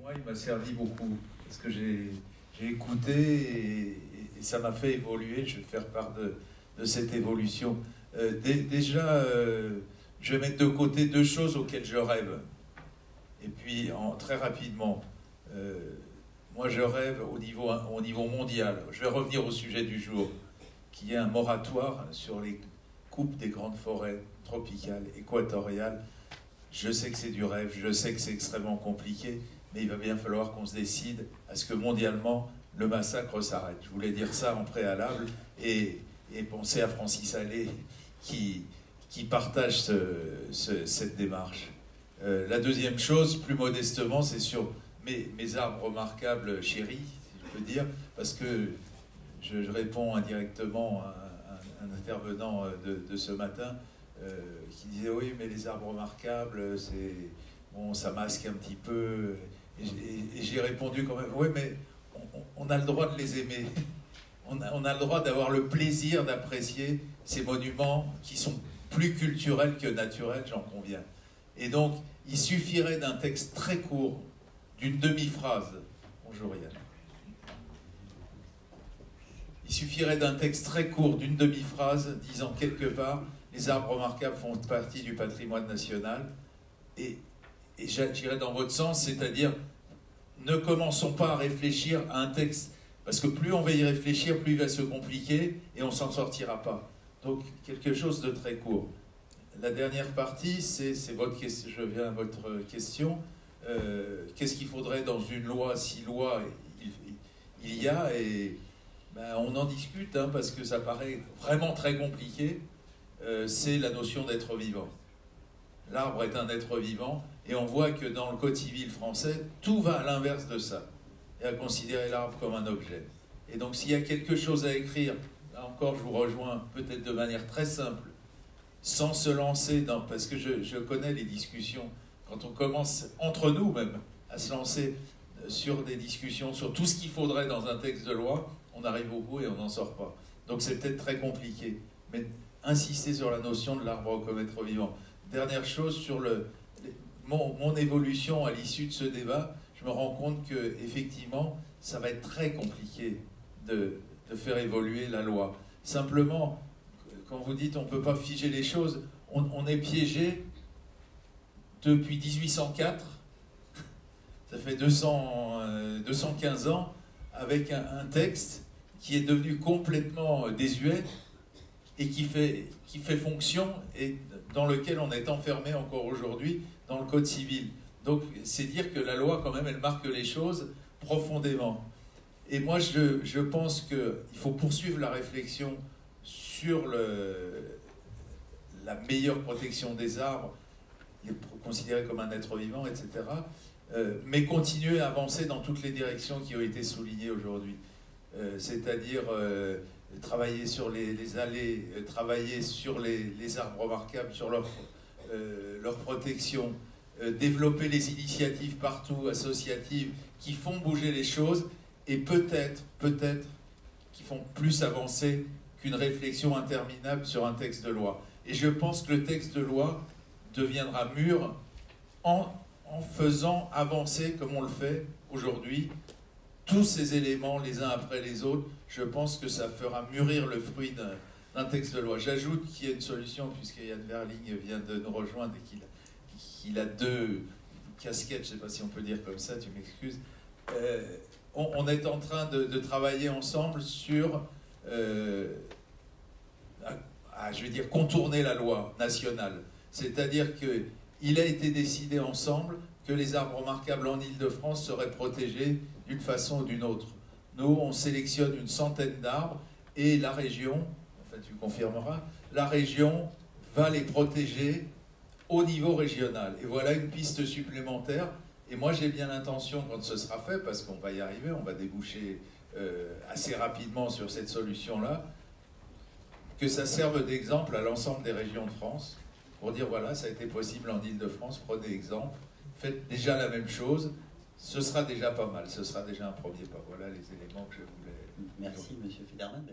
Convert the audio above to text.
moi, il m'a servi beaucoup, parce que j'ai écouté et ça m'a fait évoluer. Je vais faire part de cette évolution. Déjà, je vais mettre de côté deux choses auxquelles je rêve. Et puis, très rapidement, moi je rêve au niveau mondial. Je vais revenir au sujet du jour, qui est un moratoire sur les coupes des grandes forêts tropicales, équatoriales. Je sais que c'est du rêve, je sais que c'est extrêmement compliqué, mais il va bien falloir qu'on se décide à ce que mondialement, le massacre s'arrête. Je voulais dire ça en préalable et penser à Francis Allais qui partage cette démarche. La deuxième chose, plus modestement, c'est sur mes arbres remarquables chéris, si je peux dire, parce que je réponds indirectement à un intervenant de ce matin qui disait oui, mais les arbres remarquables, bon, ça masque un petit peu. Et j'ai répondu quand même, oui, mais on a le droit de les aimer. On a le droit d'avoir le plaisir d'apprécier ces monuments qui sont plus culturels que naturels, j'en conviens. Et donc, il suffirait d'un texte très court, d'une demi-phrase. Bonjour Yann. Il suffirait d'un texte très court, d'une demi-phrase, disant quelque part, les arbres remarquables font partie du patrimoine national. Et j'irais dans votre sens, c'est-à-dire, ne commençons pas à réfléchir à un texte, parce que plus on va y réfléchir, plus il va se compliquer, et on s'en sortira pas. Donc, quelque chose de très court. La dernière partie, c'est votre question. Je viens à votre question. Qu'est-ce qu'il faudrait dans une loi, si loi il y a, et ben, on en discute, hein, parce que ça paraît vraiment très compliqué. C'est la notion d'être vivant. L'arbre est un être vivant, et on voit que dans le Code civil français, tout va à l'inverse de ça, et à considérer l'arbre comme un objet. Et donc s'il y a quelque chose à écrire, là encore je vous rejoins peut-être de manière très simple, sans se lancer dans... Parce que je connais les discussions, quand on commence entre nous même à se lancer sur des discussions, sur tout ce qu'il faudrait dans un texte de loi, on arrive au bout et on n'en sort pas. Donc c'est peut-être très compliqué, mais insister sur la notion de l'arbre comme être vivant. Dernière chose, sur mon évolution à l'issue de ce débat, je me rends compte que effectivement, ça va être très compliqué de faire évoluer la loi. Simplement, quand vous dites on ne peut pas figer les choses, on est piégé depuis 1804, ça fait 215 ans, avec un texte qui est devenu complètement désuet et qui fait fonction et dans lequel on est enfermé encore aujourd'hui dans le Code civil. Donc c'est dire que la loi quand même elle marque les choses profondément. Et moi je pense qu'il faut poursuivre la réflexion sur la meilleure protection des arbres, considérés comme un être vivant, etc. Mais continuer à avancer dans toutes les directions qui ont été soulignées aujourd'hui. C'est-à-dire travailler sur les allées, travailler sur les arbres remarquables, sur leur protection, développer les initiatives partout, associatives, qui font bouger les choses, et peut-être, qui font plus avancer qu'une réflexion interminable sur un texte de loi. Et je pense que le texte de loi deviendra mûr en faisant avancer, comme on le fait aujourd'hui, tous ces éléments les uns après les autres. Je pense que ça fera mûrir le fruit d'un texte de loi. J'ajoute qu'il y a une solution, puisque Yann Verling vient de nous rejoindre et qu'il a deux casquettes, je ne sais pas si on peut dire comme ça, tu m'excuses. On est en train de travailler ensemble sur, je vais dire, contourner la loi nationale. C'est-à-dire qu'il a été décidé ensemble que les arbres remarquables en Île-de-France seraient protégés d'une façon ou d'une autre. Nous, on sélectionne une centaine d'arbres et la région, enfin tu confirmeras, la région va les protéger au niveau régional. Et voilà une piste supplémentaire. Et moi, j'ai bien l'intention, quand ce sera fait, parce qu'on va y arriver, on va déboucher assez rapidement sur cette solution-là, que ça serve d'exemple à l'ensemble des régions de France, pour dire, voilà, ça a été possible en Île-de-France, prenez exemple, faites déjà la même chose, ce sera déjà pas mal, ce sera déjà un premier pas. Voilà les éléments que je voulais... Merci, Monsieur Fiderman.